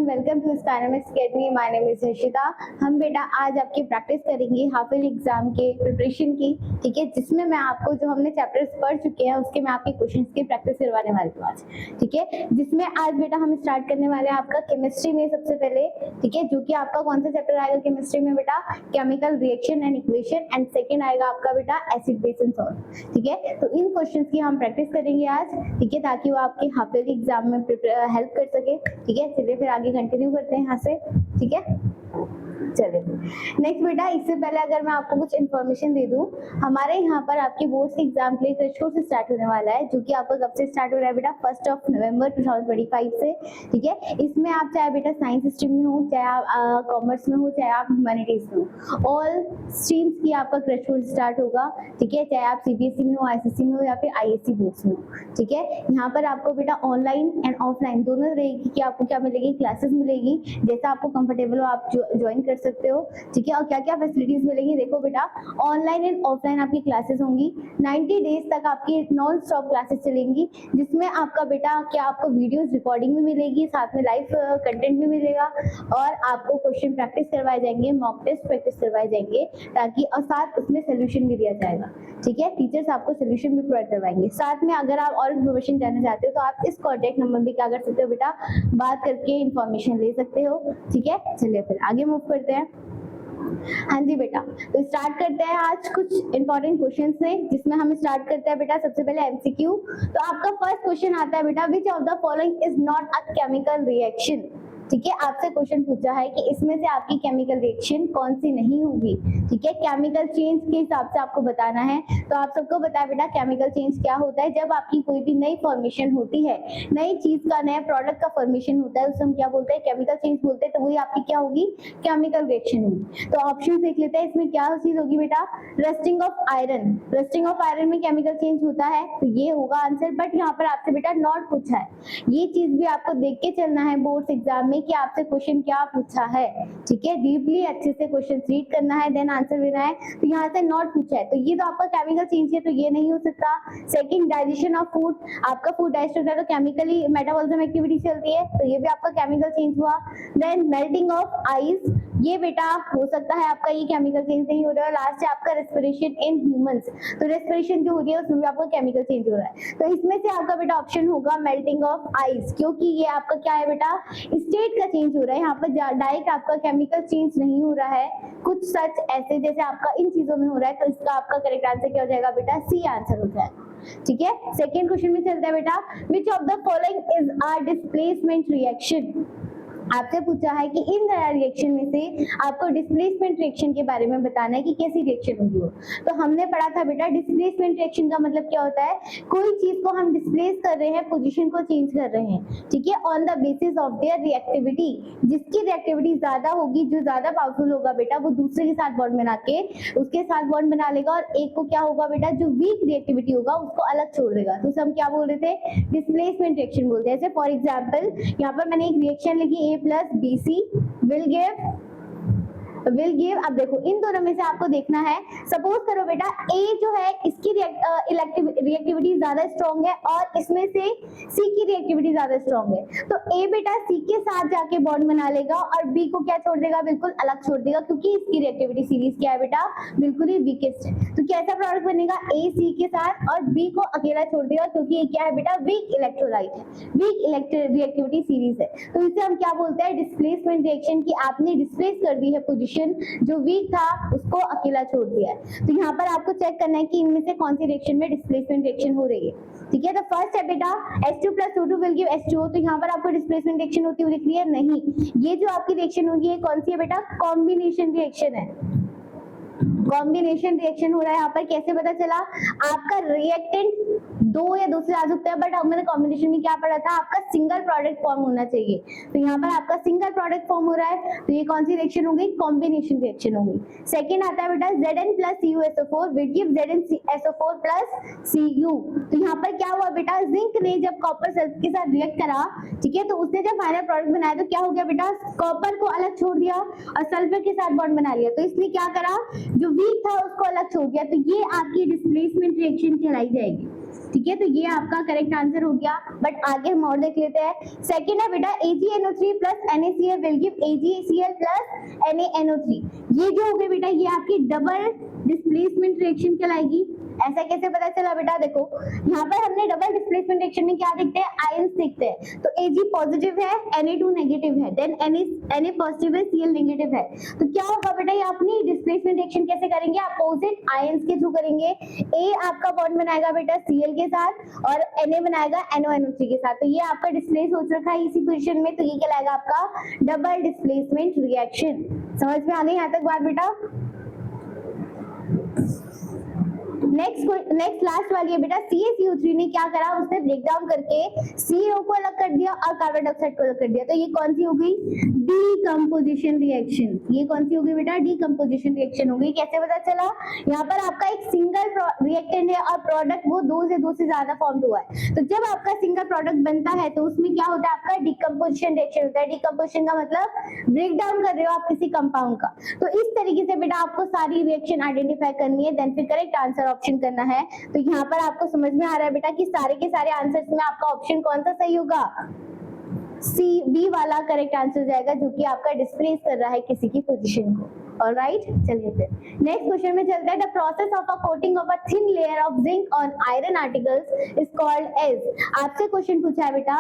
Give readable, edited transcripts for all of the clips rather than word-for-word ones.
Everyone, welcome to Spiromix academy. My name is Harshita. हम बेटा आज आपकी प्रैक्टिस करेंगे हाफ ईयरली एग्जाम के प्रिपरेशन की, ठीक है, जिसमें मैं आपको जो हमने चैप्टर्स पढ़ चुके हैं उसके मैं आपके क्वेश्चंस की प्रैक्टिस करवाने वाली हूँ आज, ठीक है। जिसमें आज बेटा हम स्टार्ट करने वाले हैं आपका केमिस्ट्री में सबसे पहले, ठीक है, जो कि आपका कौन सा चैप्टर आएगा केमिस्ट्री में बेटा, chemical reaction and equation, and second आएगा आपका बेटा एसिड बेस एंड सॉल्ट, ठीक है। तो इन क्वेश्चंस की हम प्रैक्टिस करेंगे आज, ठीक है, ताकि वो आपके हाफ ईयरली एग्जाम में हेल्प कर सके, ठीक है। चलिए फिर आगे कंटिन्यू करते हैं यहाँ से, ठीक है। चलिए नेक्स्ट बेटा, इससे पहले अगर मैं आपको कुछ इन्फॉर्मेशन दे दूं, हमारे यहाँ पर आपके बोर्ड्स एग्जाम के लिए क्रैश कोर्स स्टार्ट होने वाला है, जो कि आपका कब से स्टार्ट हो रहा है बेटा, 1 नवंबर 2025 से, ठीक है। इसमें आप चाहे बेटा साइंस स्ट्रीम में हो, चाहे आप कॉमर्स में हो, चाहे आप ह्यूमैनिटीज में हो, ऑल स्ट्रीम्स की आपका क्रैश कोर्स स्टार्ट होगा, ठीक है। चाहे आप सीबीएसई में हो, आईसीएसई में हो या फिर आईएससी बोर्ड्स में हो, ठीक है। यहाँ पर आपको बेटा ऑनलाइन एंड ऑफलाइन दोनों रहेगी कि आपको क्या मिलेगी, क्लासेस मिलेगी, जैसा आपको कंफर्टेबल हो आप ज्वाइन कर सकते हो, ठीक है। और क्या क्या फैसिलिटीज मिलेंगी, देखो बेटा, ऑनलाइन एंड ऑफलाइन आपकी क्लासेस होंगी, 90 डेज तक आपकी नॉन स्टॉप क्लासेस चलेंगी, जिसमें आपका बेटा क्या आपको वीडियोस रिकॉर्डिंग भी मिलेगी, साथ में लाइव कंटेंट भी मिलेगा, और आपको क्वेश्चन प्रैक्टिस करवाए जाएंगे, मॉक टेस्ट प्रैक्टिस करवाए जाएंगे, ताकि और साथ उसमें सोल्यूशन भी दिया जाएगा, ठीक है। टीचर्स आपको सोल्यूशन भी प्रोवाइड करवाएंगे। साथ में अगर आप और इन्फॉर्मेशन जानना चाहते हो तो आप इस कॉन्टैक्ट नंबर भी क्या कर सकते हो बेटा, बात करके इन्फॉर्मेशन ले सकते हो, ठीक है। चलिए फिर आगे मूव करते हैं। हाँ जी बेटा, तो स्टार्ट करते हैं आज कुछ इंपॉर्टेंट क्वेश्चन से, जिसमें हम स्टार्ट करते हैं बेटा सबसे पहले एमसीक्यू। तो आपका फर्स्ट क्वेश्चन आता है बेटा, which of the following is not a chemical reaction, ठीक है। आपसे क्वेश्चन पूछा है कि इसमें से आपकी केमिकल रिएक्शन कौन सी नहीं होगी, ठीक है। केमिकल चेंज के हिसाब से आपको बताना है। तो आप सबको पता है बेटा केमिकल चेंज क्या होता है, जब आपकी कोई भी नई फॉर्मेशन होती है, नई चीज का, नया प्रोडक्ट का फॉर्मेशन होता है, उसे हम क्या बोलते हैं, केमिकल चेंज बोलते हैं। तो वही आपकी क्या होगी, केमिकल रिएक्शन होगी। तो ऑप्शन देख लेते हैं, इसमें क्या चीज होगी बेटा, rusting of iron. Rusting of iron में केमिकल चेंज होता है, तो ये होगा आंसर। बट यहाँ पर आपसे बेटा नॉट पूछा है, ये चीज भी आपको देख के चलना है बोर्ड एग्जाम में कि आपसे क्वेश्चन क्या पूछा है, ठीक है। डीपली अच्छे से क्वेश्चन रीड करना है, देन आंसर देना है। तो यहाँ से नॉट पूछा है, तो ये तो आपका केमिकल चेंज है, तो ये नहीं हो सकता। सेकंड, डाइजेशन ऑफ फूड, आपका फूड डाइजेस्ट होता है तो केमिकली मेटाबॉलिज्म एक्टिविटी चलती है, तो ये भी आपका केमिकल चेंज हुआ। देन मेल्टिंग ऑफ आइस, ये बेटा हो सकता है आपका, ये केमिकल चेंज नहीं हो रहा है। लास्ट है आपका रेस्पिरेशन इन ह्यूमंस, तो रेस्पिरेशन जो हो रही है उसमें भी आपका केमिकल चेंज हो रहा है। तो इसमें से आपका बेटा ऑप्शन होगा मेल्टिंग ऑफ आइस, क्योंकि ये आपका क्या है बेटा, स्टेट का चेंज हो रहा है, यहाँ पर डायरेक्ट आपका केमिकल चेंज नहीं हो रहा है, कुछ सच ऐसे जैसे आपका इन चीजों में हो रहा है। तो इसका आपका करेक्ट आंसर क्या हो जाएगा बेटा, सी आंसर हो जाएगा, ठीक है। सेकेंड क्वेश्चन में चलता है बेटा, which of the following is a displacement reaction. आपसे पूछा है कि इन रिएक्शन में से आपको डिस्प्लेसमेंट रिएक्शन के बारे में बताना है कि कैसी रिएक्शन होगी वो। तो हमने पढ़ा था बेटा डिस्प्लेसमेंट रिएक्शन का मतलब क्या होता है, कोई चीज को हम डिस्प्लेस कर रहे हैं, पोजीशन को चेंज कर रहे हैं, ठीक है, on the basis of their reactivity. जिसकी रिएक्टिविटी ज्यादा होगी, जो ज्यादा पावरफुल होगा बेटा, वो दूसरे के साथ बॉन्ड बना के उसके साथ बॉन्ड बना लेगा, और एक को क्या होगा बेटा, जो वीक रिएक्टिविटी होगा उसको अलग छोड़ देगा। तो हम क्या बोल रहे थे, डिस्प्लेसमेंट रिएक्शन बोलते हैं। जैसे फॉर एग्जाम्पल यहाँ पर मैंने एक रिएक्शन लिखी, A plus BC will give, अब देखो इन दोनों में से आपको देखना है, सपोज करो बेटा A जो है इसकी रिएक्टिविटी ज्यादा स्ट्रॉन्ग है और इसमें से C की रिएक्टिविटी ज्यादा स्ट्रॉन्ग है, तो A बेटा C के साथ जाके बॉन्ड बना लेगा और B को क्या छोड़ देगा, बिल्कुल अलग छोड़ देगा, क्योंकि इसकी रिएक्टिविटी सीरीज क्या है बेटा, बिल्कुल ही वीकेस्ट है। तो कैसा प्रोडक्ट बनेगा, A C के साथ और B को अकेला छोड़ देगा, क्योंकि ये क्या है बेटा, वीक इलेक्ट्रोलाइट है, वीक रिएक्टिविटी सीरीज है। तो इसे हम क्या बोलते हैं, डिस्प्लेसमेंट रिएक्शन, की आपने डिस्प्लेस कर दी है पोजीशन, जो वीक था उसको अकेला छोड़ दिया है। तो यहाँ पर आपको चेक करना है कि इनमें से कौन सी रिएक्शन में डिस्प्लेसमेंट रिएक्शन हो रही है, ठीक है। तो फर्स्ट है बेटा H2 plus O2 will give H2O, तो यहाँ पर आपको डिस्प्लेसमेंट रिएक्शन होती हुई दिख रही है, नहीं, ये जो आपकी रिएक्शन होगी ये कौन सी है बेटा, कॉम्बिनेशन रिएक्शन है। कॉम्बिनेशन रिएक्शन हो रहा है यहाँ पर, कैसे पता चला, आपका रिएक्टेंट दो या दो से आ सकते हैं, बट हमने कॉम्बिनेशन में क्या पढ़ा था, आपका सिंगल प्रोडक्ट फॉर्म होना चाहिए। तो यहाँ पर आपका सिंगल प्रोडक्ट फॉर्म हो रहा है, तो ये कौन सी रिएक्शन हो गई, कॉम्बिनेशन रिएक्शन हो गई। सेकंड आता है बेटा Zn plus CuSO4 will give ZnSO4 plus Cu। तो यहाँ पर क्या हुआ बेटा, जिंक ने जब कॉपर सल्फेट के साथ रिएक्ट करा, ठीक है, तो उसने जब फाइनल प्रोडक्ट बनाया तो क्या हो गया बेटा, कॉपर को अलग छोड़ दिया और सल्फर के साथ बॉन्ड बना लिया। तो इसने क्या करा, जो वीक था उसको अलग छोड़ दिया, तो ये आपकी डिस्प्लेसमेंट रिएक्शन कहलाई जाएगी। ठीक है, तो ये आपका करेक्ट आंसर हो गया। बट आगे हम और देख लेते हैं। सेकंड है बेटा AgNO3 plus NaCl will give AgCl plus NaNO3। ये जो हो गई बेटा ये आपकी डबल डिस्प्लेसमेंट रिएक्शन कहलाएगी। ऐसा कैसे पता चला बेटा? देखो यहाँ पर हमने डबल डिस्प्लेसमेंट रिएक्शन में क्या देखते हैं? आयंस दिखते हैं। तो Ag पॉजिटिव है, Na2 नेगेटिव है, देन Na पॉजिटिव है, Cl नेगेटिव है। तो क्या होगा बेटा? ये अपनी डिस्प्लेसमेंट रिएक्शन कैसे करेंगे? अपोजिट आयंस के थ्रू करेंगे। A आपका बॉन्ड बनाएगा बेटा Cl के साथ और Na बनाएगा NONO3 के साथ। तो ये आपका डिस्प्लेस हो चुका है इसी पोजीशन में, तो ये कहलाएगा आपका डबल डिस्प्लेसमेंट रिएक्शन। समझ में आ गई यहाँ तक बात बेटा? नेक्स्ट लास्ट वाली है बेटा CaCO3 ने क्या करा? उसने ब्रेक डाउन करके CO को अलग कर दिया और कार्बन डाइऑक्साइड को अलग कर दिया। तो ये कौन सी हो गई? Decomposition reaction. ये कौन सी हो गई बेटा? डीकंपोजिशन रिएक्शन हो गई। कैसे पता चला? यहाँ पर आपका एक सिंगल रिएक्टेंट है और प्रोडक्ट वो दो से ज्यादा फॉर्म हुआ है। तो जब आपका सिंगल प्रोडक्ट बनता है तो उसमें क्या होता है? आपका डीकंपोजिशन रिएक्शन होता है। डीकंपोजिशन का मतलब ब्रेक डाउन कर रहे हो आप किसी कंपाउंड का। तो इस तरीके से बेटा आपको सारी रिएक्शन आइडेंटिफाई करनी है, देन फिर करेक्ट आंसर ऑप्शन करना है। तो यहाँ पर आपको समझ में आ रहा है बेटा कि सारे के सारे आंसर्स में आपका ऑप्शन कौन सा सही होगा? बी वाला करेक्ट आंसर जाएगा, जो कि आपका डिस्प्लेस कर रहा है किसी की पोजीशन को। ऑलराइट, चलिए फिर नेक्स्ट क्वेश्चन में चलते हैं। The process of a coating of a thin layer of zinc on iron articles is called as. आपसे क्वेश्चन पूछा है बेटा,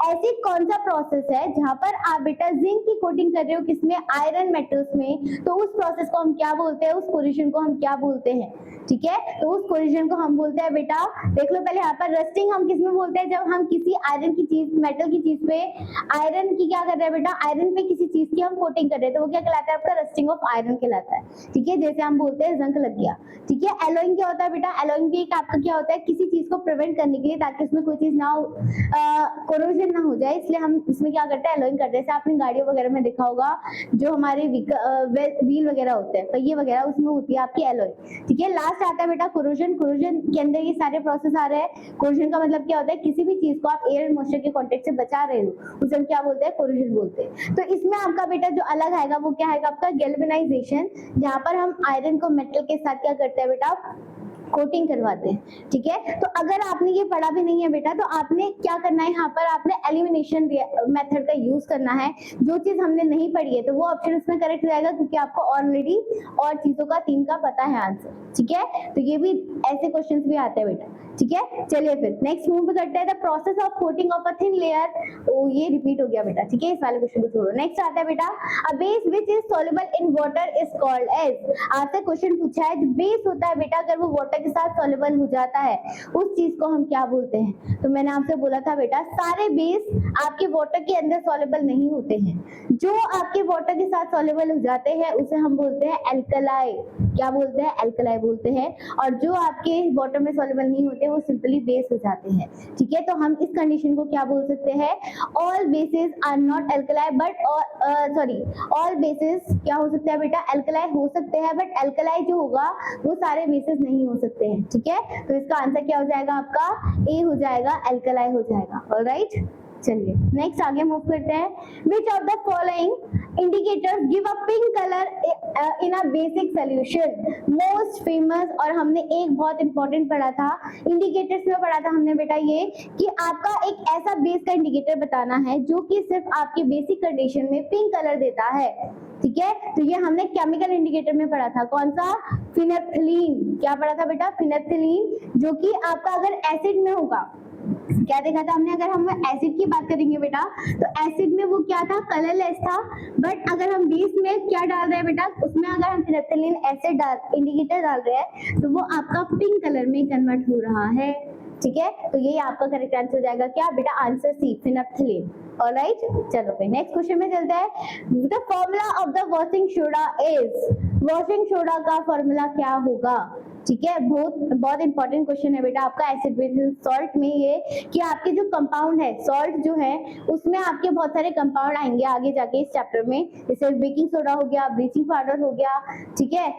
ऐसी कौन सा प्रोसेस है जहां पर आप बेटा जिंक की कोटिंग कर रहे हो किसमें? आयरन मेटल्स में। तो उस प्रोसेस को हम क्या बोलते हैं? उस पोजीशन को हम क्या बोलते हैं? ठीक है, तो उस पोजीशन को हम बोलते हैं बेटा, देख लो पहले यहाँ पर रस्टिंग हम किसमें बोलते हैं? जब हम किसी आयरन की चीज, मेटल की चीज पे आयरन की क्या कर रहे हैं बेटा? आयरन पे किसी चीज की हम कोटिंग कर रहे हैं, तो वो क्या कहलाता है? आपका रस्टिंग ऑफ आयरन कहलाता है। ठीक है, जैसे हम बोलते हैं जंग लग गया। ठीक है, एलोइंग क्या होता है बेटा? एलोइंग भी एक आपका क्या होता है? किसी चीज को प्रिवेंट करने के लिए, ताकि उसमें कोई चीज ना हो, कोरोजन ना हो जाए, इसलिए हम इसमें क्या करते हैं? एलोइंग करते हैं। जैसे आपने गाड़ियों वगैरह में देखा होगा, जो हमारे व्हील वगैरह होते हैं, पहिए वगैरह, उसमें होती है आपकी एलोइंग। ठीक है, लास्ट आता है बेटा कोरोजन। कोरोजन के अंदर ये सारे प्रोसेस आ रहे हैं। कोरोजन का मतलब क्या होता है? किसी भी चीज को आप एयर एंड मॉइस्चर के कांटेक्ट से बचा रहे हो, उसे हम क्या बोलते हैं? कोरोजन बोलते हैं। तो इसमें आपका बेटा जो अलग आएगा वो क्या आएगा? आपका गैल्वेनाइजेशन, जहां पर हम आयरन को मेटल के साथ क्या करते हैं बेटा? कोटिंग करवाते हैं। ठीक है, तो अगर आपने ये पढ़ा भी नहीं है बेटा, तो आपने क्या करना है? यहाँ पर आपने एलिमिनेशन मेथड का यूज करना है। जो चीज हमने नहीं पढ़ी है तो वो ऑप्शन उसमें करेक्ट जाएगा, क्योंकि आपको ऑलरेडी और चीजों का 3 का पता है आंसर। ठीक है, तो ये भी ऐसे क्वेश्चंस भी आते हैं बेटा। ठीक है, चलिए फिर नेक्स्ट मूव करते हैं। The process of coating of a thin layer. ओ ये रिपीट हो गया बेटा। ठीक है, इस वाले क्वेश्चन को छोड़ो। नेक्स्ट आता है बेटा, a base which is soluble in water is called as. आपसे क्वेश्चन पूछा है, जो बेस होता है बेटा, अगर वो वाटर के साथ सॉल्युबल हो जाता है, उस चीज को हम क्या बोलते हैं? तो मैंने आपसे बोला था बेटा, सारे बेस आपके वाटर के अंदर सॉल्युबल नहीं होते हैं। जो आपके वाटर के साथ सॉल्युबल हो जाते हैं उसे हम बोलते हैं एल्कलाई। क्या बोलते हैं? एल्कलाई बोलते हैं। और जो आपके वाटर में सॉल्युबल नहीं होते वो सिंपली बेस हो जाते हैं। ठीक है, तो हम इस कंडीशन को क्या बोल सकते हैं? All bases are not alkali but all bases क्या हो सकता है बेटा? एल्कलाई हो सकते हैं, बट एल्कलाई जो होगा वो सारे बेसेस नहीं हो सकते हैं। ठीक है, तो इसका आंसर क्या हो जाएगा? आपका ए हो जाएगा, एल्कलाई हो जाएगा। ऑलराइट, चलिए नेक्स्ट आगे मूव करते हैं। Which of the following indicators give a pink colour in a basic solution? Most famous, और हमने एक बहुत इंपॉर्टेंट पढ़ा था इंडिकेटर्स में, पढ़ा था हमने बेटा ये कि आपका एक ऐसा बेस का इंडिकेटर बताना है जो कि सिर्फ आपकी बेसिक कंडीशन में पिंक कलर देता है। ठीक है, तो ये हमने केमिकल इंडिकेटर में पढ़ा था। कौन सा? फिनेप्थिलीन। क्या पढ़ा था बेटा? फिनेप्थिलीन, जो कि आपका अगर एसिड में होगा, क्या देखा था हमने? अगर हम एसिड की बात करेंगे बेटा, तो एसिड में वो क्या था? कलरलेस था। बट अगर हम बेस में क्या डाल रहे हैं बेटा, उसमें अगर हम फिनेप्थिलीन एसिड इंडिकेटर डाल रहे हैं तो वो आपका पिंक कलर में कन्वर्ट हो रहा है। ठीक है, तो ये आपका करेक्ट आंसर हो जाएगा क्या बेटा? Answer C, फिनेप्थिलीन। ऑलराइट, चलो फिर नेक्स्ट क्वेश्चन में चलते हैं। The formula of the washing soda is. Washing soda का फॉर्मूला क्या होगा? ठीक है, बहुत इंपॉर्टेंट क्वेश्चन है बेटा आपका एसिड बेस सॉल्ट में, ये कि आपके जो कंपाउंड है, सॉल्ट जो है उसमें आपके बहुत सारे कंपाउंड आएंगे आगे जाके इस चैप्टर में, जैसे बेकिंग सोडा हो गया, ब्लीचिंग पाउडर हो गया। ठीक है,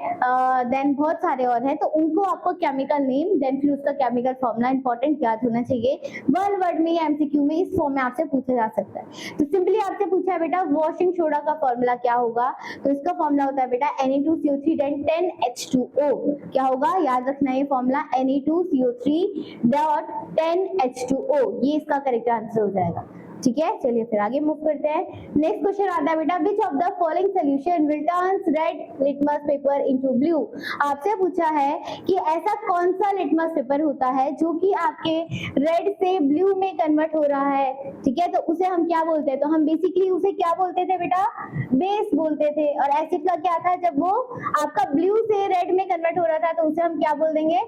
देन बहुत सारे और हैं, तो उनको आपको केमिकल नेम, देन फिर उसका केमिकल फॉर्मूला इंपॉर्टेंट याद होना चाहिए। 1 वर्ड में या एमसीक्यू में इस फॉर्म में आपसे पूछा जा सकता है। तो सिंपली आपसे पूछा है बेटा वॉशिंग सोडा का फॉर्मूला क्या होगा? तो इसका फॉर्मूला होता है बेटा Na2CO3 10H2O। क्या होगा? याद रखना ये फॉर्मूला Na2CO3.10H2O, ये इसका करेक्ट आंसर हो जाएगा। ठीक है, चलिए फिर आगे मूव करते हैं। नेक्स्ट क्वेश्चन आता है बेटा, which of the following solution will turns red litmus paper into blue. आपसे पूछा है कि ऐसा कौन सा लिटमस पेपर होता है जो कि आपके रेड से ब्लू में कन्वर्ट हो रहा है। ठीक है, तो उसे हम क्या बोलते हैं, तो हम बेसिकली उसे क्या बोलते थे बेटा, बेस बोलते थे। और एसिड का क्या था, जब वो आपका ब्लू से रेड में कन्वर्ट हो रहा था तो उसे हम क्या बोल देंगे,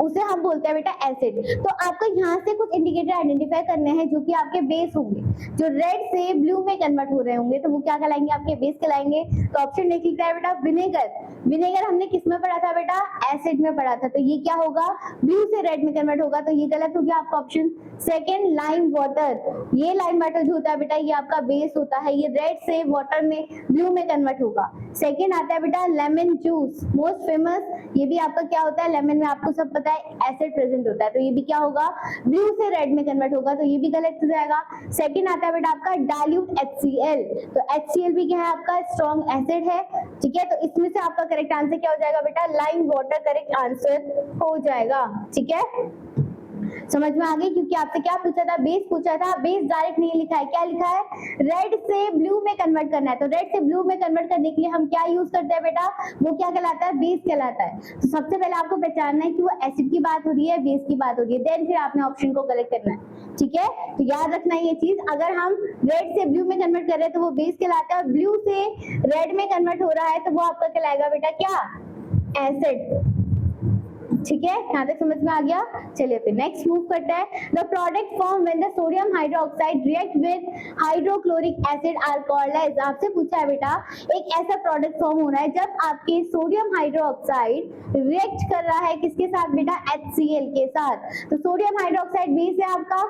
उसे हम बोलते हैं बेटा एसिड। तो आपको यहाँ से कुछ इंडिकेटर आइडेंटिफाई करने हैं जो कि आपके बेस होंगे, जो रेड से ब्लू में कन्वर्ट हो रहे होंगे, तो वो क्या कहलाएंगे, आपके बेस कहलाएंगे। तो ऑप्शन देख लिखता है बेटा विनेगर। विनेगर हमने किस में पढ़ा था बेटा, एसिड में पढ़ा था, तो ये क्या होगा, ब्लू से रेड में कन्वर्ट होगा, तो ये गलत हो गया आपका ऑप्शन। सेकेंड लाइम वाटर, ये लाइम वाटर जो होता है बेटा ये आपका बेस होता है, ये रेड से वाटर में ब्लू में कन्वर्ट होगा। सेकेंड आता है बेटा लेमन जूस, मोस्ट फेमस, ये भी आपका क्या होता है, लेमन में आपको सब पता है एसिड प्रेजेंट होता है, तो ये भी क्या होगा, ब्लू से रेड में कन्वर्ट होगा, तो ये भी गलत हो जाएगा। सेकंड आता है बेटा आपका डाइल्यूट HCl, तो HCl भी क्या है, आपका स्ट्रॉन्ग एसिड है। ठीक है, तो इसमें से आपका करेक्ट आंसर क्या हो जाएगा बेटा, लाइम वाटर करेक्ट आंसर हो जाएगा। ठीक है, समझ में आ गई, क्योंकि आपसे क्या पूछा था, बेस पूछा था, बेस डायरेक्ट नहीं लिखा है, क्या लिखा है, रेड से ब्लू में कन्वर्ट करना है। तो रेड से ब्लू में कन्वर्ट करने के लिए हम क्या यूज करते हैं बेटा, वो क्या कहलाता है, बेस कहलाता है। तो सबसे पहले आपको पहचानना है कि वो एसिड की बात हो रही है, बेस की बात हो रही है, देन फिर आपने ऑप्शन को कलेक्ट करना है। ठीक है, तो याद रखना ये चीज, अगर हम रेड से ब्लू में कन्वर्ट कर रहे हैं तो वो बेस कहलाता है, और ब्लू से रेड में कन्वर्ट हो रहा है तो वो आपका कहलाएगा बेटा क्या, एसिड। ठीक है, यहाँ तक समझ में आ गया। चलिए फिर नेक्स्ट मूव करते हैं। The product form when the sodium hydroxide react with hydrochloric acid are called as. आपसे पूछा है बेटा, एक ऐसा प्रोडक्ट फॉर्म हो रहा है जब आपके सोडियम हाइड्रोक्साइड रिएक्ट कर रहा है किसके साथ बेटा, HCl के साथ। तो सोडियम हाइड्रोक्साइड बेस है आपका,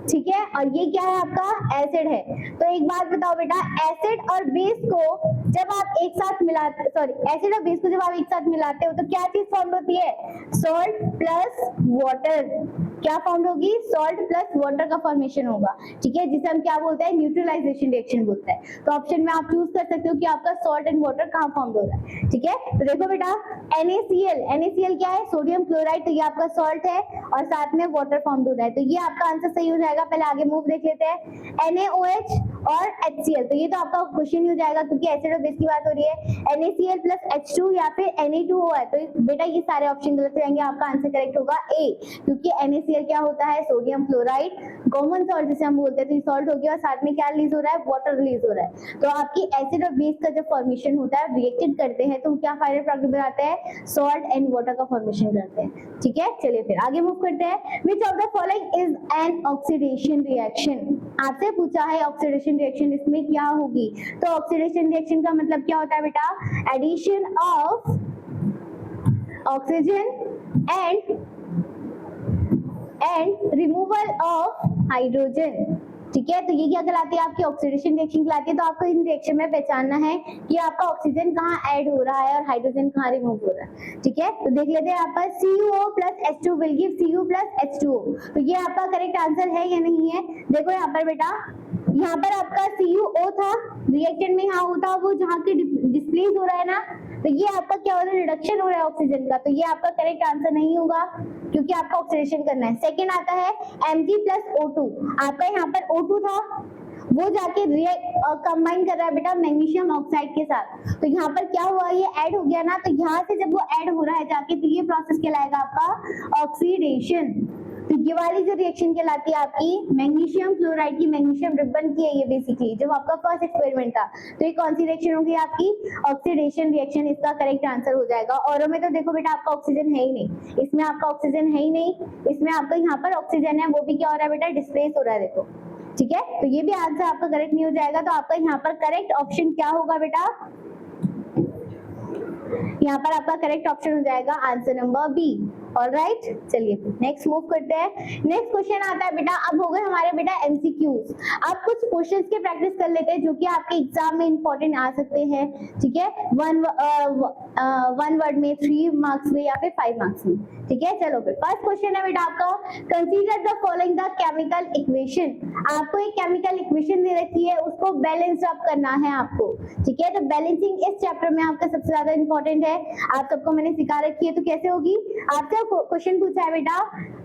ठीक है, और ये क्या है आपका, एसिड है। तो एक बात बताओ बेटा, एसिड और बेस को जब आप एक साथ मिलाते, सॉरी एसिड और बेस को जब आप एक साथ मिलाते हो तो क्या चीज फॉर्म होती है, सॉल्ट प्लस वाटर। क्या फॉर्म होगी, सॉल्ट प्लस वाटर का फॉर्मेशन होगा। ठीक है, जिसे हम क्या बोलते हैं, न्यूट्रलाइजेशन रिएक्शन बोलते हैं। तो ऑप्शन में आप चूज कर सकते हो कि आपका सॉल्ट एंड वाटर कहाँ फॉर्म हो रहा है। ठीक है, तो देखो बेटा NaCl क्या है, सोडियम क्लोराइड, तो ये आपका सॉल्ट है और साथ में वाटर फॉर्म हो रहा है, तो ये आपका आंसर सही हो जाएगा। पहले आगे मूव देख लेते हैं, NaOH और HCl, तो ये तो आपका क्वेश्चन हो जाएगा क्योंकि एसिड और बेस की बात हो रही है। NaCl प्लस H2 या फिर Na2O है, तो बेटा ये सारे ऑप्शन गलत रहेंगे, आपका आंसर करेक्ट होगा A, क्योंकि NaCl क्या होता है, सोडियम क्लोराइड, कॉमन सॉल्ट जिसे हम बोलते हैं, तो ये सॉल्ट हो गया और साथ में क्या रिलीज हो रहा है, वाटर रिलीज हो रहा है। तो आपकी एसिड और बेस का जब फॉर्मेशन होता है, रिएक्टेड करते हैं, तो क्या फाइनल प्रोडक्ट बनाते हैं, सॉल्ट एंड वाटर का फॉर्मेशन करते हैं। ठीक है, चलिए फिर आगे मूव करते हैं। Which of the following is an oxidation reaction. आपसे पूछा है ऑक्सीडेशन रिएक्शन इसमें क्या होगी, तो ऑक्सीडेशन रिएक्शन का मतलब क्या होता है बेटा, addition of oxygen and removal of hydrogen. ठीक है, तो ये क्या कहलाती है, आपकी ऑक्सीडेशन रिएक्शन कहलाती है। तो आपको इन रिएक्शन में पहचानना है कि आपका ऑक्सीजन कहाँ ऐड हो रहा है और हाइड्रोजन कहाँ रिमूव हो रहा है। ठीक है, तो देख लेते हैं यहाँ पर CuO plus H2 will give Cu plus H2O, तो ये आपका करेक्ट आंसर है या नहीं है। देखो यहाँ पर बेटा, यहाँ पर आपका CuO था, रिएक्टेंट में यहाँ होता वो जहाँ के डिस्प्लेस हो रहा है ना, तो ये आपका क्या हो रहा है, रिडक्शन हो रहा है ऑक्सीजन का, तो ये आपका करेक्ट आंसर नहीं होगा क्योंकि आपका ऑक्सीडेशन करना है। सेकेंड आता है Mg प्लस O2, आपका यहाँ पर O2 था, वो जाके कंबाइन कर रहा है बेटा मैग्नीशियम ऑक्साइड के साथ, तो यहाँ पर क्या हुआ, ये ऐड हो गया ना, तो यहाँ से जब वो ऐड हो रहा है जाके, तो ये प्रोसेस कहलाएगा आपका ऑक्सीडेशन। तो ये वाली जो रिएक्शन कहलाती है आपकी मैग्नीशियम क्लोराइड की, मैग्नीशियम रिबन की है ये बेसिकली, जब आपका फर्स्ट एक्सपेरिमेंट था, तो ये कौन सी रिएक्शन होगी आपकी, ऑक्सीडेशन रिएक्शन, इसका करेक्ट आंसर हो जाएगा। और में तो देखो बेटा आपका ऑक्सीजन है ही नहीं, इसमें आपका ऑक्सीजन है ही नहीं, इसमें आपका यहाँ पर ऑक्सीजन है, वो भी क्या हो रहा है बेटा, डिस्प्लेस हो रहा है, देखो। ठीक है, तो ये भी आंसर आपका करेक्ट नहीं हो जाएगा, तो आपका यहाँ पर करेक्ट ऑप्शन क्या होगा बेटा, यहाँ पर आपका करेक्ट ऑप्शन हो जाएगा आंसर नंबर बी। ऑलराइट, चलिए नेक्स्ट मूव करते हैं। नेक्स्ट क्वेश्चन आता है बेटा, अब हो गए हमारे बेटा MCQs। अब कुछ क्वेश्चंस के प्रैक्टिस कर लेते हैं जो कि आपके एग्जाम में इंपॉर्टेंट आ सकते हैं। ठीक है, वन वर्ड में, 3 मार्क्स में या फिर 5 मार्क्स में। ठीक है, चलो फिर फर्स्ट क्वेश्चन है बेटा आपका, consider the following the chemical equation. आपको एक केमिकल इक्वेशन दे रखी है, उसको बैलेंस अप करना है आपको, ठीक है। तो बैलेंसिंग इस चैप्टर में आपका सबसे ज्यादा इंपॉर्टेंट है, आप सबको मैंने सिखा रखी है। तो कैसे होगी, आपसे क्वेश्चन पूछा है बेटा,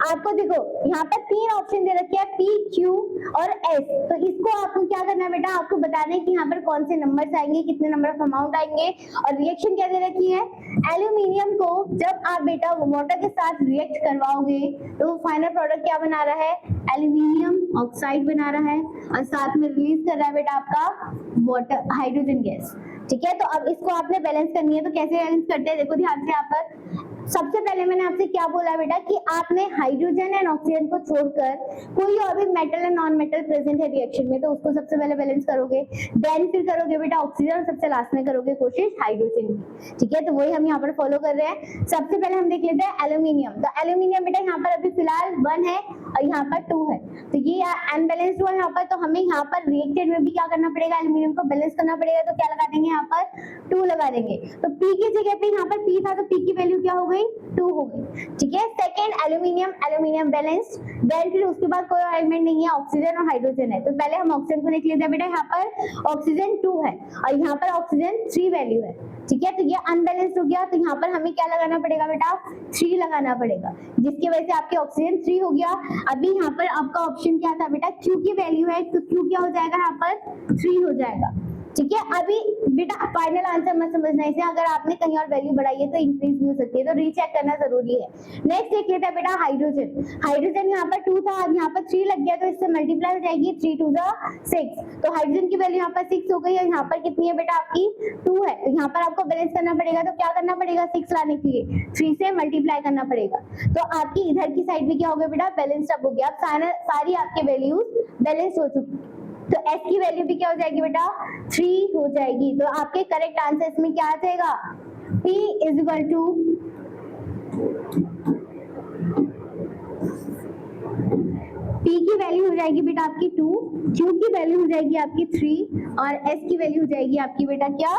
आपको देखो यहाँ पर तीन ऑप्शन दे रखे हैं P, Q और S। तो इसको आपको क्या करना है बेटा, आपको बताना है कि यहाँ पर कौन से नंबर्स आएंगे, कितने नंबर ऑफ अमाउंट आएंगे, और रिएक्शन क्या दे रखी है। एल्यूमिनियम को जब आप बेटा वाटर के साथ रिएक्ट करवाओगे तो फाइनल प्रोडक्ट क्या बना रहा है, एल्यूमिनियम ऑक्साइड बना रहा है, और साथ में रिलीज कर रहा है बेटा आपका वाटर हाइड्रोजन गैस, ठीक है। तो अब इसको आपने बैलेंस करनी है। तो कैसे बैलेंस करते हैं, देखो ध्यान से। यहाँ पर सबसे पहले मैंने आपसे क्या बोला बेटा कि आपने हाइड्रोजन एंड ऑक्सीजन को छोड़कर कोई और भी metal and non metal present है रिएक्शन में, तो उसको सबसे पहले बैलेंस करोगे, देन फिर करोगे बेटा ऑक्सीजन, और सबसे लास्ट में करोगे कोशिश हाइड्रोजन की, ठीक है। तो वही हम यहाँ पर फॉलो कर रहे हैं। सबसे पहले हम देख लेते हैं एल्यूमिनियम। तो एल्यूमिनियम बेटा यहाँ पर अभी फिलहाल 1 है और यहाँ पर 2 है, तो ये अनबैलेंस्ड हुआ यहाँ पर। तो हमें यहाँ पर रिएक्टेड में भी क्या करना पड़ेगा, एल्यूमिनियम को बैलेंस करना पड़ेगा। तो क्या लगा देंगे यहाँ पर 2 लगा देंगे। तो P की जगह पे यहाँ पर P था, तो P की वैल्यू क्या हो गई, 2 हो गई, ठीक है। सेकेंड एल्यूमिनियम बैलेंस्ड, देन फिर उसके बाद कोई एलिमेंट नहीं है, ऑक्सीजन और हाइड्रोजन है। तो पहले हम ऑक्सीजन को लिख लेते हैं बेटा, यहाँ पर ऑक्सीजन 2 है और यहाँ पर ऑक्सीजन 3 वैल्यू है, ठीक है। तो ये अनबैलेंस्ड हो गया, तो यहाँ पर हमें क्या लगाना पड़ेगा बेटा, 3 लगाना पड़ेगा, जिसकी वजह से आपके ऑक्सीजन 3 हो गया। अभी यहाँ पर आपका ऑप्शन क्या था बेटा, Q की वैल्यू है, तो Q क्या हो जाएगा यहाँ पर 3 हो जाएगा, ठीक है। अभी बेटा फाइनल आंसर मत समझना इसे, अगर आपने कहीं और वैल्यू बढ़ाई है तो इंक्रीज भी हो सकती है, तो रीचेक करना जरूरी है। नेक्स्ट देख लेते हैं बेटा हाइड्रोजन यहाँ पर 2 था, अब यहाँ पर 3 लग गया, तो इससे मल्टीप्लाई हो जाएगी, 3 2 6। तो हाइड्रोजन की वैल्यू यहाँ पर 6 हो गई, और यहाँ पर कितनी है बेटा आपकी 2 है। तो यहाँ पर आपको बैलेंस करना पड़ेगा, तो क्या करना पड़ेगा, 6 लाने के लिए 3 से मल्टीप्लाई करना पड़ेगा। तो आपकी इधर की साइड भी क्या हो गया बेटा, बैलेंस अप हो गया। अब सारी आपकी वैल्यूज बैलेंस हो चुकी, तो S की वैल्यू भी क्या हो जाएगी बेटा, 3 हो जाएगी। तो आपके करेक्ट आंसर इसमें क्या आ जाएगा, P is equal to P की वैल्यू हो जाएगी बेटा आपकी 2, Q की वैल्यू हो जाएगी आपकी 3, और S की वैल्यू हो जाएगी आपकी बेटा क्या,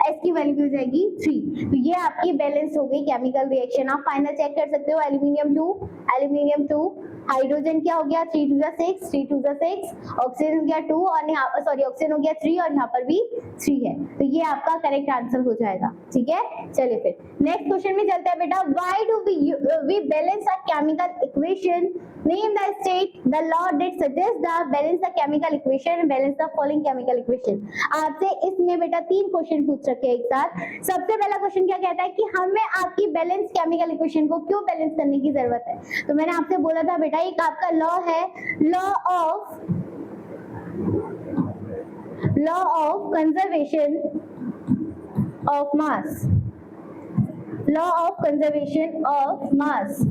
S की वैल्यू भी हो जाएगी 3। तो ये आपकी बैलेंस हो गई केमिकल रिएक्शन। आप फाइनल चेक कर सकते हो, एल्यूमिनियम 2, हाइड्रोजन क्या हो गया, 3 2 6, 3 2 6, ऑक्सीजन हो गया 2, और यहाँ सॉरी ऑक्सीजन हो गया 3, और यहाँ पर भी 3 है। तो ये आपका करेक्ट आंसर हो जाएगा, ठीक है। चलिए फिर नेक्स्ट क्वेश्चन में चलते हैं बेटा, why do we balance a chemical equation, name the state the law that suggest the balance the chemical equation and balance the following chemical equation. आपसे इसमें बेटा 3 क्वेश्चन पूछ रखे हैं एक साथ। सबसे पहला क्वेश्चन क्या कहता है कि हमें आपकी बैलेंस केमिकल इक्वेशन को क्यों बैलेंस करने की जरूरत है। तो मैंने आपसे बोला था बेटा, एक आपका लॉ है, law of conservation of mass, law of conservation of mass,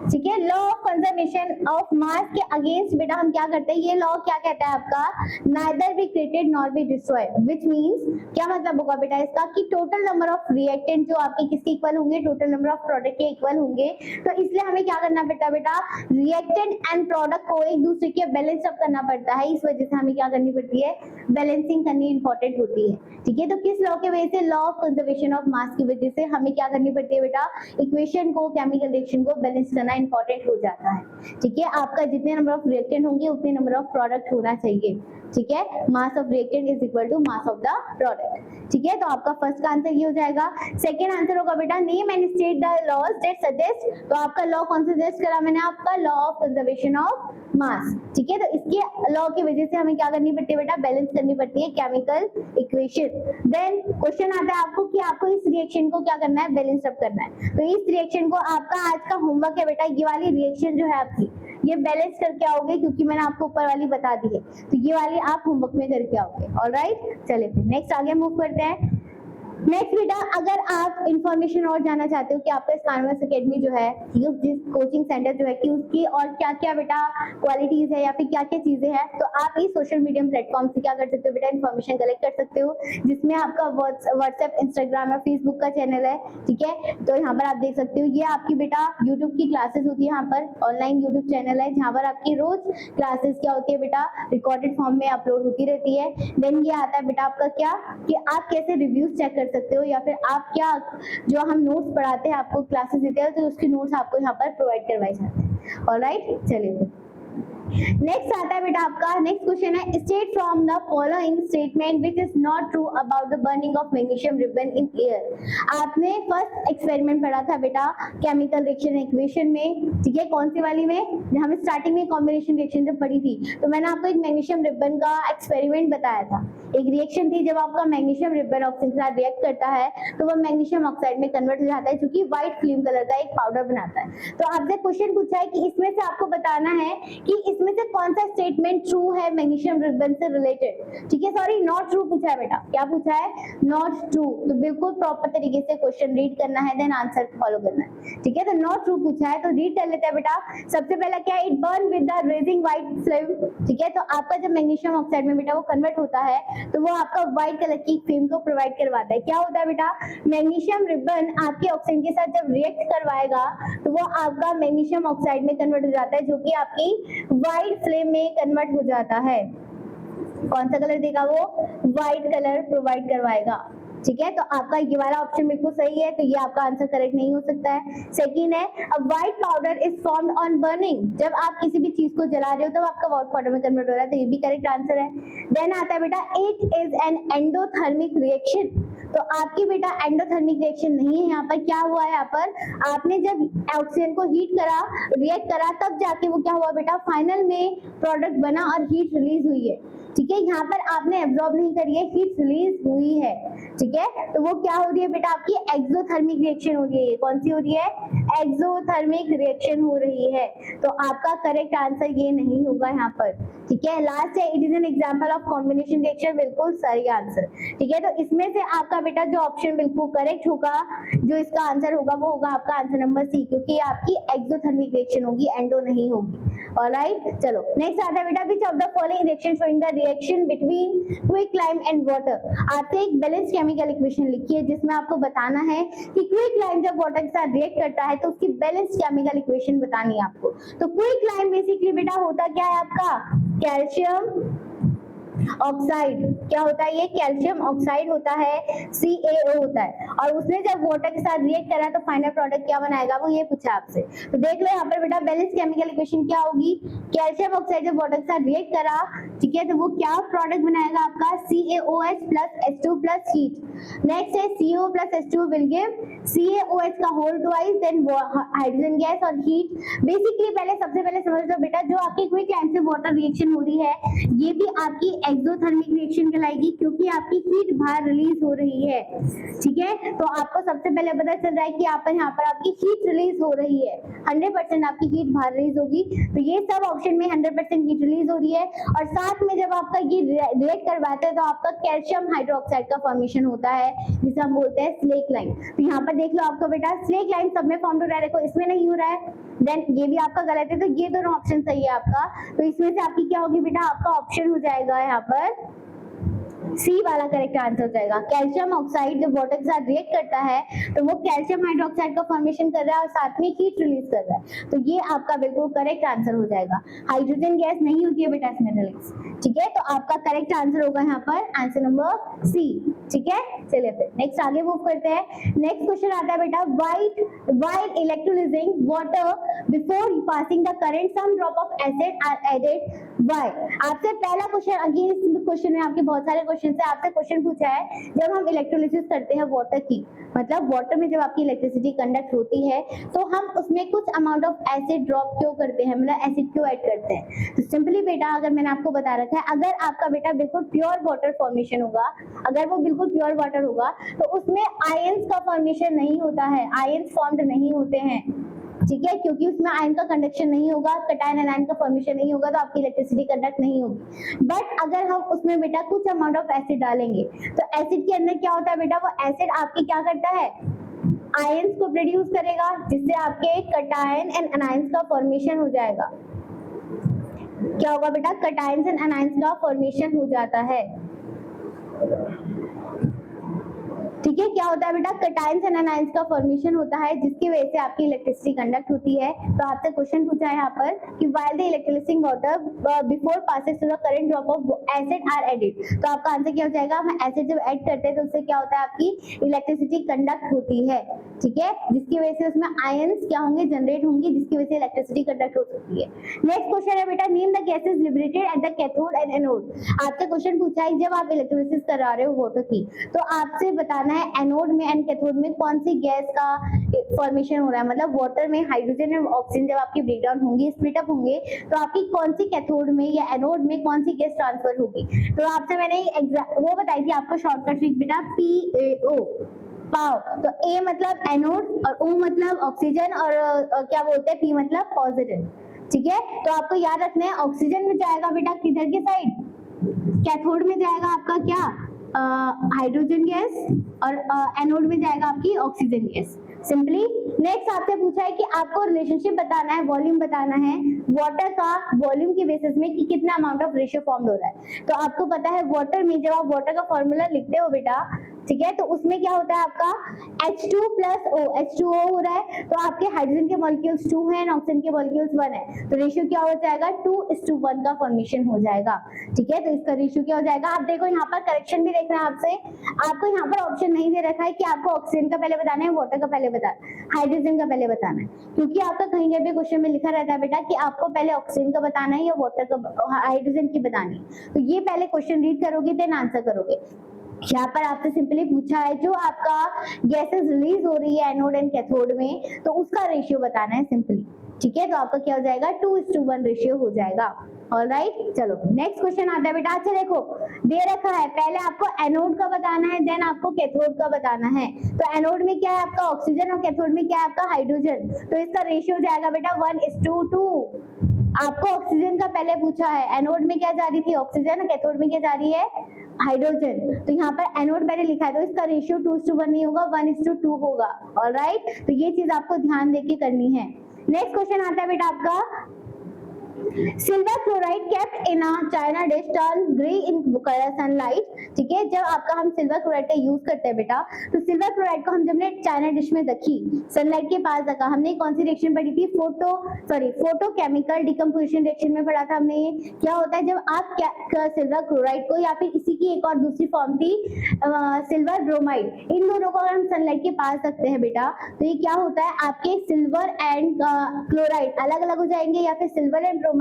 ठीक है। लॉ ऑफ कंजर्वेशन ऑफ मास के अगेंस्ट बेटा हम क्या करते हैं, ये लॉ क्या कहता है आपका, neither be created nor be destroyed, which means क्या मतलब होगा बेटा इसका कि टोटल नंबर ऑफ रिएक्टेंट जो आपके किसके इक्वल होंगे, टोटल नंबर ऑफ प्रोडक्ट के इक्वल होंगे। तो इसलिए हमें क्या करना पड़ता है बेटा, रिएक्टेंट एंड प्रोडक्ट को एक दूसरे के बैलेंस अप करना पड़ता है। इस वजह से हमें क्या करनी पड़ती है, बैलेंसिंग करनी इंपॉर्टेंट होती है, ठीक है। तो किस लॉ के वजह से, लॉ ऑफ कंजर्वेशन ऑफ मास की वजह से हमें क्या करनी पड़ती है बेटा, इक्वेशन को, केमिकल रिएक्शन को बैलेंस करना इंपॉर्टेंट हो जाता है, ठीक है। आपका जितने नंबर ऑफ रिएक्टेंट होंगे उतने नंबर ऑफ प्रोडक्ट होना चाहिए, ठीक है। Mass of reactant is equal to mass of the product, ठीक है। तो आपका फर्स्ट का आंसर ये हो जाएगा। सेकंड आंसर होगा बेटा, name and state the laws that suggest. तो आपका लॉ कौन सा सजेस्ट करा मैंने, आपका law of conservation of mass, ठीक है। तो इसके लॉ की वजह से हमें क्या करनी पड़ती है बेटा, बैलेंस करनी पड़ती है केमिकल इक्वेशन। देन क्वेश्चन आता है आपको कि आपको इस रिएक्शन को क्या करना है, बैलेंस अप करना है। तो इस रिएक्शन को, आपका आज का होमवर्क है बेटा, ये वाली रिएक्शन जो है आपकी, ये बैलेंस करके आओगे, क्योंकि मैंने आपको ऊपर वाली बता दी है, तो ये वाली आप होमवर्क में करके आओगे। ऑलराइट, चलिए फिर नेक्स्ट आगे मूव करते हैं। नेक्स्ट बेटा, अगर आप इंफॉर्मेशन और जानना चाहते हो कि आपका इस कानवस एकेडमी जो है, ठीक है, जिस कोचिंग सेंटर जो है कि उसकी और क्या क्या बेटा क्वालिटीज है या फिर क्या क्या चीजें हैं, तो आप इस सोशल मीडिया प्लेटफॉर्म से क्या कर सकते हो बेटा, इन्फॉर्मेशन कलेक्ट कर सकते हो, जिसमें आपका व्हाट्सएप, इंस्टाग्राम या फेसबुक का चैनल है, ठीक है। तो यहाँ पर आप देख सकते हो ये आपकी बेटा यूट्यूब की क्लासेस होती है, यहाँ पर ऑनलाइन यूट्यूब चैनल है जहाँ पर आपकी रोज क्लासेस क्या होती है बेटा, रिकॉर्डेड फॉर्म में अपलोड होती रहती है। देन ये आता है बेटा आपका क्या, कि आप कैसे रिव्यूज चेक कर सकते हो या फिर आप क्या, जो हम नोट्स पढ़ाते हैं आपको क्लासेस देते हैं तो उसके नोट्स आपको यहाँ पर प्रोवाइड करवाए जाते हैं। ऑलराइट, चलिए नेक्स्ट आता है बेटा आपका नेक्स्ट क्वेश्चन है, state from the following statement which is not true about the burning of magnesium ribbon in air. आपने फर्स्ट एक्सपेरिमेंट पढ़ा था बेटा केमिकल रिएक्शन इक्वेशन में, ठीक है, कौन सी वाली में, हमें स्टार्टिंग में कॉम्बिनेशन रिएक्शन जब पढ़ी थी तो मैंने आपको एक मैग्नीशियम रिबन का एक्सपेरिमेंट बताया था। एक रिएक्शन थी जब आपका मैग्नीशियम रिबन ऑक्सीजन के साथ रिएक्ट करता है तो वो मैग्नीशियम ऑक्साइड में कन्वर्ट हो जाता है जो कि व्हाइट फिल्म कलर का एक पाउडर बनाता है। तो आपसे क्वेश्चन पूछा है कि इसमें से आपको बताना है कि इसमें से कौन सा स्टेटमेंट ट्रू है मैग्नीशियम रिबन से रिलेटेड, ठीक है, सॉरी नॉट ट्रू पूछा है बेटा, क्या पूछा है, नॉट ट्रू। तो बिल्कुल प्रॉपर तरीके से क्वेश्चन रीड करना है, देन आंसर फॉलो करना है, ठीक है। तो नॉट ट्रू पूछा है तो रीड कर लेते हैं बेटा। सबसे पहला क्या है, it burn with the raising white flame, ठीक है। तो आपका जब मैग्नीशियम ऑक्साइड में बेटा वो कन्वर्ट होता है तो वो आपका व्हाइट कलर की फ्लेम को प्रोवाइड करवाता है। क्या होता है बेटा, मैग्नीशियम रिबन आपके ऑक्सीजन के साथ जब रिएक्ट करवाएगा तो वो आपका मैग्नीशियम ऑक्साइड में कन्वर्ट हो जाता है जो कि आपकी व्हाइट फ्लेम में कन्वर्ट हो जाता है। कौन सा कलर देगा वो, व्हाइट कलर प्रोवाइड करवाएगा, ठीक है। तो आपका ये वाला ऑप्शन बिल्कुल सही है, तो ये आपका आंसर करेक्ट नहीं हो सकता है। सेकंड है, a white powder is formed on burning, जब आप किसी भी चीज को जला रहे हो तब आपका व्हाइट पाउडर में कन्वर्ट हो रहा है, तो ये भी करेक्ट आंसर है। देन आता है बेटा, it is an endothermic reaction, तो आपकी बेटा एंडोथर्मिक रिएक्शन नहीं है। यहाँ पर क्या हुआ है, यहाँ पर आपने जब ऑक्सीजन को हीट करा, रिएक्ट करा, तब जाके वो क्या हुआ बेटा, फाइनल में प्रोडक्ट बना और हीट रिलीज हुई है, ठीक है। यहाँ पर आपने एब्जॉर्ब नहीं करी है, हीट रिलीज हुई है, ठीक है। तो वो क्या हो रही है बेटा, आपकी एक्सोथर्मिक रिएक्शन हो रही है। कौन सी हो रही है, एक्सोथर्मिक रिएक्शन हो रही है। तो आपका करेक्ट आंसर ये नहीं होगा यहाँ पर, ठीक है। लास्ट है, it is an example of combination reaction, बिल्कुल सही आंसर, ठीक है। तो इसमें से आपका बेटा जो ऑप्शन बिल्कुल करेक्ट होगा, जो इसका आंसर होगा वो होगा आपका आंसर नंबर सी, क्योंकि आपकी एक्सोथर्मिक रिएक्शन होगी, एंडो नहीं होगी। ऑलराइट, चलो नेक्स्ट आता है बेटा, which of the following reaction showing the reaction between quicklime and water. आपसे एक बैलेंस केमिकल इक्वेशन लिखी है जिसमें आपको बताना है कि क्विकलाइम जब वाटर के साथ रिएक्ट करता है तो उसकी बैलेंस केमिकल इक्वेशन बतानी है आपको। तो क्विकलाइम बेसिकली बेटा होता क्या है आपका, कैल्शियम ऑक्साइड, क्या होता है ये, कैल्शियम ऑक्साइड होता है, CaO होता है, और उसने जब वाटर के साथ रिएक्ट करा तो फाइनल प्रोडक्ट क्या बनाएगा, वो ये पूछा आपसे। तो देख लो यहाँ पर बेटा बैलेंस केमिकल इक्वेशन क्या होगी, कैल्शियम ऑक्साइड जब वाटर के साथ रिएक्ट करा, ठीक है, तो वो क्या प्रोडक्ट बनाएगा आपका, CaOH plus H2 plus heat. Next है CO plus H2 will give CaOH का whole twice, then hydrogen gas और हीट। बेसिकली पहले सबसे पहले समझ लो बेटा, जो आपकी क्विकलाइम से वाटर रिएक्शन हो रही है ये भी आपकी एक्सोथर्मिक रिएक्शन कहलाएगी, क्योंकि आपकी हीट बाहर रिलीज हो रही है, ठीक है। तो आपको सबसे पहले पता चल रहा है कि यहाँ पर आपकी हीट रिलीज हो रही है, 100% आपकी हीट बाहर रिलीज होगी। तो ये सब ऑप्शन में 100% हीट रिलीज हो रही है, और साथ में जब आपका ये रिएक्ट करवाते हैं तो आपका कैल्शियम हाइड्रोक्साइड का फॉर्मेशन होता है जिसे हम बोलते हैं स्लेक लाइन। तो यहाँ पर देख लो आपका बेटा स्लेक लाइन सब में फॉर्म हो रहा है, देखो इसमें नहीं हो रहा है, देन ये भी आपका गलत है, तो ये दोनों ऑप्शन सही है आपका। तो इसमें से आपकी क्या होगी बेटा, आपका ऑप्शन हो जाएगा यहाँ पर सी वाला करेक्ट आंसर हो जाएगा। कैल्शियम ऑक्साइड जब वाटर के साथ रिएक्ट करता है तो वो कैल्शियम हाइड्रोक्साइड का फॉर्मेशन कर रहा है और साथ में हीट रिलीज कर रहा है, तो ये आपका बिल्कुल करेक्ट आंसर हो जाएगा। हाइड्रोजन गैस नहीं होती है बेटा इसमें रिलीज, ठीक है। तो आपका करेक्ट आंसर होगा यहाँ पर आंसर नंबर सी, ठीक है। चलिए फिर नेक्स्ट आगे मूव करते हैं। नेक्स्ट क्वेश्चन आता है बेटा, while electrolyzing water before passing the current some drop of acid are added, why। आपसे पहला क्वेश्चन, अगेन इस क्वेश्चन में आपके बहुत सारे क्वेश्चन से आपसे क्वेश्चन पूछा है, जब हम इलेक्ट्रोलिसिस करते हैं वाटर की, मतलब वाटर में जब आपकी इलेक्ट्रिसिटी कंडक्ट होती है तो हम उसमें कुछ अमाउंट ऑफ एसिड ड्रॉप क्यों करते हैं, मतलब एसिड क्यों ऐड करते हैं। तो सिंपली बेटा अगर मैंने आपको बता रखा है, अगर आपका बेटा बिल्कुल प्योर वाटर फॉर्मेशन होगा, अगर वो बिल्कुल प्योर वाटर होगा तो उसमें आयंस का फॉर्मेशन नहीं होता है, आयंस फॉर्म्ड नहीं होते हैं, ठीक है, क्योंकि उसमें आयन का कंडक्शन नहीं होगा, कैटायन एनायन का फॉर्मेशन नहीं होगा, तो आपकी इलेक्ट्रिसिटी कंडक्ट नहीं होगी। बट अगर हम उसमें बेटा कुछ अमाउंट ऑफ एसिड डालेंगे तो एसिड के अंदर क्या होता है बेटा, वो एसिड आपकी क्या करता है, आयंस को प्रोड्यूस करेगा, जिससे आपके कटायन एंड अनायंस का फॉर्मेशन हो जाएगा। क्या होगा बेटा? कटायंस एंड अनायंस का फॉर्मेशन हो जाता है। ठीक है, क्या होता है बेटा? कटायंस एंड अनायंस का फॉर्मेशन होता है, जिसकी वजह से आपकी इलेक्ट्रिसिटी कंडक्ट होती है। तो आपसे क्वेश्चन पूछा है यहाँ पर कि while the electrolysing water before passes through the current drop of acid are added. तो आपका आंसर क्या हो जाएगा? हम एसिड जब ऐड करते हैं तो उससे क्या होता है? आपकी इलेक्ट्रिसिटी कंडक्ट होती है। ठीक है, जिसकी वजह से उसमें आयंस क्या होंगे? जनरेट होंगे, जिसकी वजह से इलेक्ट्रिसिटी कंडक्ट हो सकती है। नेक्स्ट क्वेश्चन है बेटा, name the gases liberated at the cathode and anode. आपसे क्वेश्चन पूछा है जब आप इलेक्ट्रोलिसिस करा रहे हो वाटर की, तो आपसे बताना है एनोड में एंड कैथोड में कौन सी गैस का फॉर्मेशन हो रहा है। मतलब वाटर में हाइड्रोजन और ऑक्सीजन जब आपकी ब्रेकडाउन होंगी, स्प्लिट अप होंगे, तो आपकी कौन सी कैथोड में या एनोड में कौन सी गैस ट्रांसफर होगी। तो आपसे मैंने वो बताई थी आपको शॉर्टकट ट्रिक बेटा, PaO पाओ। तो A मतलब एनोड और O मतलब ऑक्सीजन और क्या बोलते हैं P मतलब पॉजिटिव। ठीक है, तो आपको याद रखना है ऑक्सीजन में जाएगा बेटा किधर के साइड? कैथोड में जाएगा आपका क्या? हाइड्रोजन गैस, और एनोड में जाएगा आपकी ऑक्सीजन गैस। सिंपली नेक्स्ट आपसे पूछा है कि आपको रिलेशनशिप बताना है, वॉल्यूम बताना है वाटर का वॉल्यूम के बेसिस में कि कितना अमाउंट ऑफ रेशियो फॉर्म हो रहा है। तो आपको पता है वाटर में जब आप वाटर का फॉर्मूला लिखते हो बेटा, ठीक है, तो उसमें क्या होता है आपका H2 प्लस O, H2O हो रहा है, तो आपके हाइड्रोजन के मॉलिक्यूल्स 2 हैं, ऑक्सीजन के मॉलिक्यूल्स 1 है, तो रेशियो क्या हो जाएगा? 2:1 का फॉर्मेशन हो जाएगा। ठीक है, तो इसका रेशियो क्या हो जाएगा? आप देखो यहाँ पर करेक्शन भी देखना है आपसे, आपको यहाँ पर ऑप्शन नहीं दे रखा है कि आपको ऑक्सीजन का पहले बताना है, वाटर का पहले बताना, हाइड्रोजन का पहले बताना है, क्योंकि आपका कहीं भी क्वेश्चन में लिखा रहता है बेटा कि आपको पहले ऑक्सीजन का बताना है या वाटर का, हाइड्रोजन की बतानी है। तो ये पहले क्वेश्चन रीड करोगे देन आंसर करोगे। यहाँ पर आपसे सिंपली पूछा है जो आपका गैसेस रिलीज हो रही है एनोड एंड कैथोड में, तो उसका रेशियो बताना है सिंपली। ठीक है, तो आपका क्या हो जाएगा? 2:1 रेशियो हो जाएगा। ऑलराइट, चलो नेक्स्ट क्वेश्चन आता है बेटा। अच्छा देखो, दे रखा है पहले आपको एनोड का बताना है, देन आपको कैथोड का बताना है। तो एनोड में क्या है आपका ऑक्सीजन और कैथोड में क्या है आपका हाइड्रोजन, तो इसका रेशियो हो जाएगा बेटा 1:2। आपको ऑक्सीजन का पहले पूछा है, एनोड में क्या जा रही थी? ऑक्सीजन, और कैथोड में क्या जा रही है? हाइड्रोजन। तो यहाँ पर एनोड मैंने लिखा है, तो इसका रेशियो 2:1 नहीं होगा, 1:2 होगा। ऑलराइट, तो ये चीज आपको ध्यान देके करनी है। नेक्स्ट क्वेश्चन आता है बेटा आपका, silver chloride kept in a China dish turn grey in sunlight. ठीक है, जब आपका हम सिल्वर क्लोराइड का यूज करते हैं बेटा, तो सिल्वर क्लोराइड को हम जब चाइना डिश में रखी, सनलाइट के पास रखा, हमने कौन सी रिएक्शन पढ़ी थी? फोटोकेमिकल डिकम्पोजिशन रिएक्शन में पढ़ा था हमने। ये क्या होता है जब आप सिल्वर क्लोराइड को या फिर इसी की एक और दूसरी फॉर्म थी सिल्वर ब्रोमाइड, इन दोनों को अगर हम सनलाइट के पास रखते हैं बेटा, तो ये क्या होता है आपके सिल्वर एंड क्लोराइड अलग अलग हो जाएंगे, या फिर सिल्वर एंड ब्रोमाइड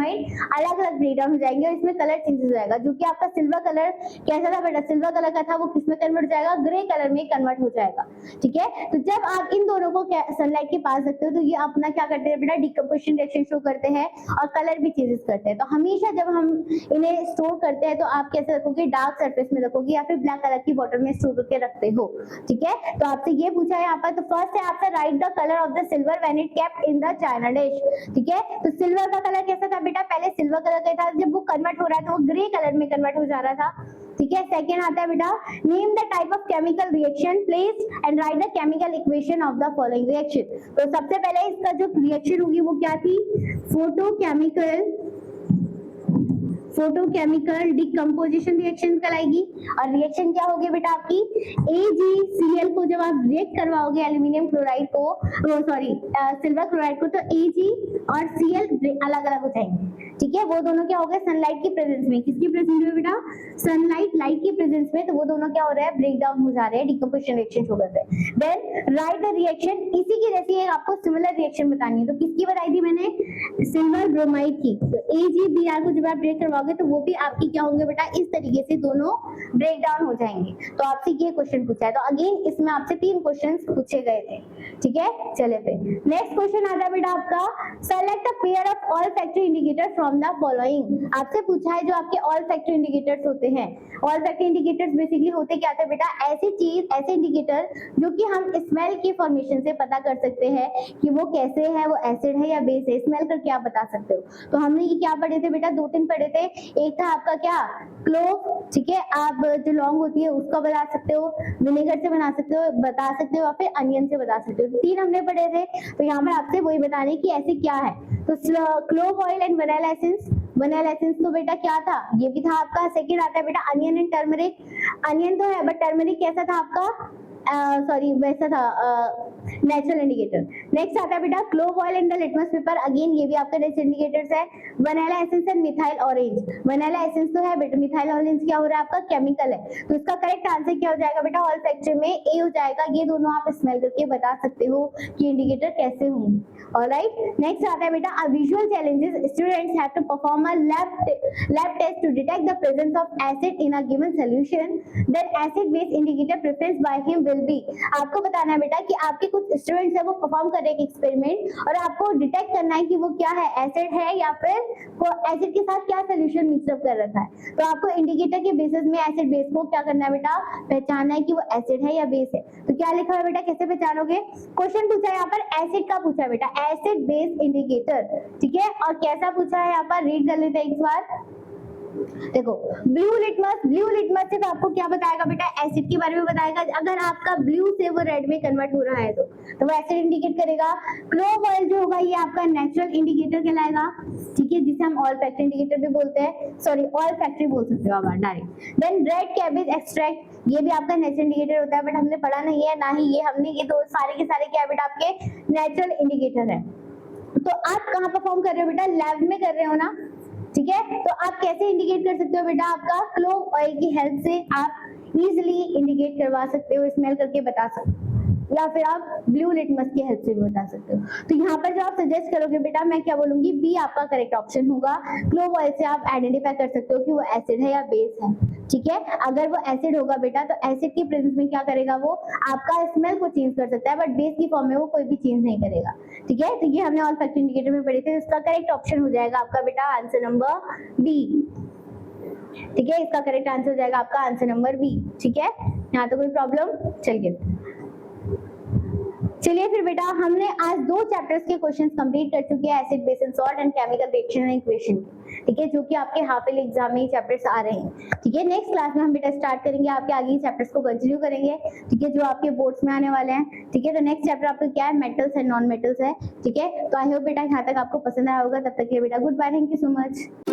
अलग अलग ब्रेकडाउन हो जाएंगे, और इसमें कलर चेंजेस हो जाएगा। जो कि आपका सिल्वर कलर कैसा था बेटा? सिल्वर कलर का था, वो किसमें कन्वर्ट हो जाएगा? ग्रे कलर में कन्वर्ट हो जाएगा। ठीक है, तो जब आप इन दोनों को सनलाइट के पास रखते हो, तो ये अपना क्या करते हैं बेटा? डिकम्पोजिशन रिएक्शन शो करते हैं और कलर भी चेंजेस करते हैं। तो हमेशा जब हम इन्हें स्टोर करते हैं, तो आप कैसे रखोगे? डार्क सरफेस में रखोगे, या फिर ब्लैक कलर की बॉटल में स्टोर करके रखते हो। ठीक है, तो आपसे ये पूछा है यहाँ पर, तो फर्स्ट है आपसे right the colour of the silver when it kept in the China dish. ठीक है, तो सिल्वर का कलर कैसा था बेटा? पहले सिल्वर कलर का था, जब वो कन्वर्ट हो रहा है तो वो ग्रे कलर में कन्वर्ट हो जा रहा था। ठीक है, सेकंड आता है बेटा, name the type of chemical reaction please and right the chemical equation of the following reaction. तो सबसे पहले इसका जो रिएक्शन होगी वो क्या थी? फोटोकेमिकल डिकम्पोजिशन रिएक्शन कहलाएगी। और रिएक्शन क्या होगी बेटा आपकी? AgCl को जब आप रिएक्ट करवाओगे एल्यूमिनियम क्लोराइड को, सिल्वर क्लोराइड को, तो Ag और Cl अलग अलग हो जाएंगे। ठीक है, वो दोनों क्या हो गए? सनलाइट की प्रेजेंस में। किसकी प्रेजेंस में बेटा? सनलाइट लाइट की प्रेजेंस में, तो वो दोनों क्या हो रहे हैं? ब्रेक डाउन हो जा रहे हैं, डिकम्पोजिशन रिएक्शन हो रहे हैं। देन राइट द रिएक्शन, इसी की जैसी आपको सिमिलर रिएक्शन बतानी है। तो किसकी बताई थी मैंने? सिल्वर ब्रोमाइड की। तो AgBr को जब आप ब्रेक करवाओगे तो वो भी आपकी क्या होंगे बेटा? इस तरीके से दोनों ब्रेक डाउन हो जाएंगे। तो आपसे ये क्वेश्चन पूछा है, तो अगेन इसमें आपसे 3 क्वेश्चंस पूछे गए थे। ठीक है, चले फिर नेक्स्ट क्वेश्चन आता है बेटा आपका, select a pair of all factor indicator from the following. आपसे पूछा है जो आपके ऑल फैक्टर इंडिकेटर्स होते हैं। ऑल फैक्टर इंडिकेटर्स बेसिकली होते क्या थे बेटा? ऐसी चीज, ऐसे इंडिकेटर जो कि हम स्मेल की फॉर्मेशन से पता कर सकते हैं कि वो कैसे है, वो एसिड है या बेस है, स्मेल करके आप बता सकते हो। तो हमने ये क्या पढ़े थे बेटा? 2-3 पढ़े थे। एक था आपका क्या? क्लोव। ठीक है, आप जो लौंग होती है उसका बता सकते हो, विनेगर से बना सकते हो, बता सकते हो, या फिर अनियन से बता सकते हो। 3 हमने पढ़े थे, तो यहाँ पर आपसे वही बताने कि ऐसे क्या है। तो clove oil and vanilla essence, vanilla essence तो बेटा क्या था, ये भी था आपका। सेकंड आता है बेटा अनियन एंड टर्मरिक, अनियन तो है बट टर्मरिक कैसा था आपका, सॉरी वैसा था नेचुरल इंडिकेटर। नेक्स्ट आता है बेटा clove oil and the litmus paper, again ये भी आपका नेचुरल इंडिकेटर्स है। Vanilla essence and methyl orange, vanilla essence तो है बेटा, मिथाइल ऑरेंज क्या हो रहा है आपका, केमिकल है। तो इसका करेक्ट आंसर क्या हो जाएगा बेटा, ऑल फैक्टर में ए हो जाएगा। ये दोनों आप स्मेल करके बता सकते हो कि इंडिकेटर कैसे होंगे। ऑलराइट, नेक्स्ट आता है बेटा visual challenges, students have to perform a lab test to detect the presence of acid in a given solution, then acid base indicator preference by him will be. आपको बताना है बेटा कि आपके कुछ स्टूडेंट्स है वो परफॉर्म कर रहे हैं एक्सपेरिमेंट और आपको डिटेक्ट करना है कि वो क्या है, एसिड है या फिर वो एसिड के साथ क्या सॉल्यूशन मिक्सअप कर रखा है। तो आपको इंडिकेटर के बेसिस में एसिड बेस को क्या करना है बेटा, पहचानना है कि वो एसिड है या बेस है। तो क्या लिखा है बेटा, कैसे पहचानोगे, क्वेश्चन पूछा है यहाँ पर एसिड का पूछा है बेटा, एसिड बेस इंडिकेटर, ठीक है। और कैसा पूछा है यहाँ पर, रीड कर लेते हैं एक बार। देखो ब्लू लिटमस सिर्फ आपको क्या बताएगा बेटा, एसिड के बारे में बताएगा। अगर आपका ब्लू से वो रेड में कन्वर्ट हो रहा है तो वो एसिड इंडिकेट करेगा। क्लोव ऑयल जो होगा ये आपका नेचुरल इंडिकेटर कहलाएगा, ठीक है, जिसे हम ऑल फैक्टर इंडिकेटर भी बोलते हैं, सॉरी ऑल फैक्ट्री बोल सकते हो आप direct. Then red cabbage extract, ये भी आपका नेचुरल इंडिकेटर होता है बट हमने पढ़ा नहीं है, ना ही ये हमने, ये दो सारे के सारे क्या है बेटा आपके नेचुरल इंडिकेटर है। तो आप कहाँ परफॉर्म कर रहे हो बेटा, लैब में कर रहे हो ना, ठीक है। तो आप कैसे इंडिकेट कर सकते हो बेटा, आपका क्लोव ऑयल की हेल्प से आप इजीली इंडिकेट करवा सकते हो, स्मेल करके बता सकते हो, या फिर आप ब्लू लिटमस की हेल्प से भी बता सकते हो। तो यहाँ पर जो आप सजेस्ट करोगे बेटा, मैं क्या बोलूंगी, बी आपका करेक्ट ऑप्शन होगा। क्लोव ऑयल से आप आइडेंटिफाई कर सकते हो कि वो एसिड है या बेस है, ठीक है। अगर वो एसिड होगा बेटा तो एसिड की प्रेजेंस में क्या करेगा, वो आपका स्मेल को चेंज कर सकता है बट बेस की फॉर्म में वो कोई भी चेंज नहीं करेगा, ठीक है। तो ये हमने ऑल फैक्टर इंडिकेटर में पढ़े थे। इसका करेक्ट ऑप्शन हो जाएगा आपका बेटा आंसर नंबर बी, ठीक है। इसका करेक्ट आंसर हो जाएगा आपका आंसर नंबर बी, ठीक है। यहाँ तो कोई प्रॉब्लम, चलिए फिर बेटा हमने आज 2 चैप्टर्स के क्वेश्चंस कंप्लीट कर चुके हैं, acid base and salt and chemical reaction and equation, ठीक है, जो कि आपके हाफ ईयरली एग्जाम में चैप्टर्स आ रहे हैं, ठीक है। नेक्स्ट क्लास में हम बेटा स्टार्ट करेंगे आपके आगे चैप्टर्स को कंटिन्यू करेंगे, ठीक है, जो आपके बोर्ड्स में आने वाले हैं, ठीक है। तो नेक्स्ट चैप्टर आपका क्या है, मेटल्स एंड नॉन मेटल्स है, ठीक है। तो आई होप बेटा यहाँ तक आपको पसंद आया होगा। तब तक के लिए बेटा good bye, thank you so much.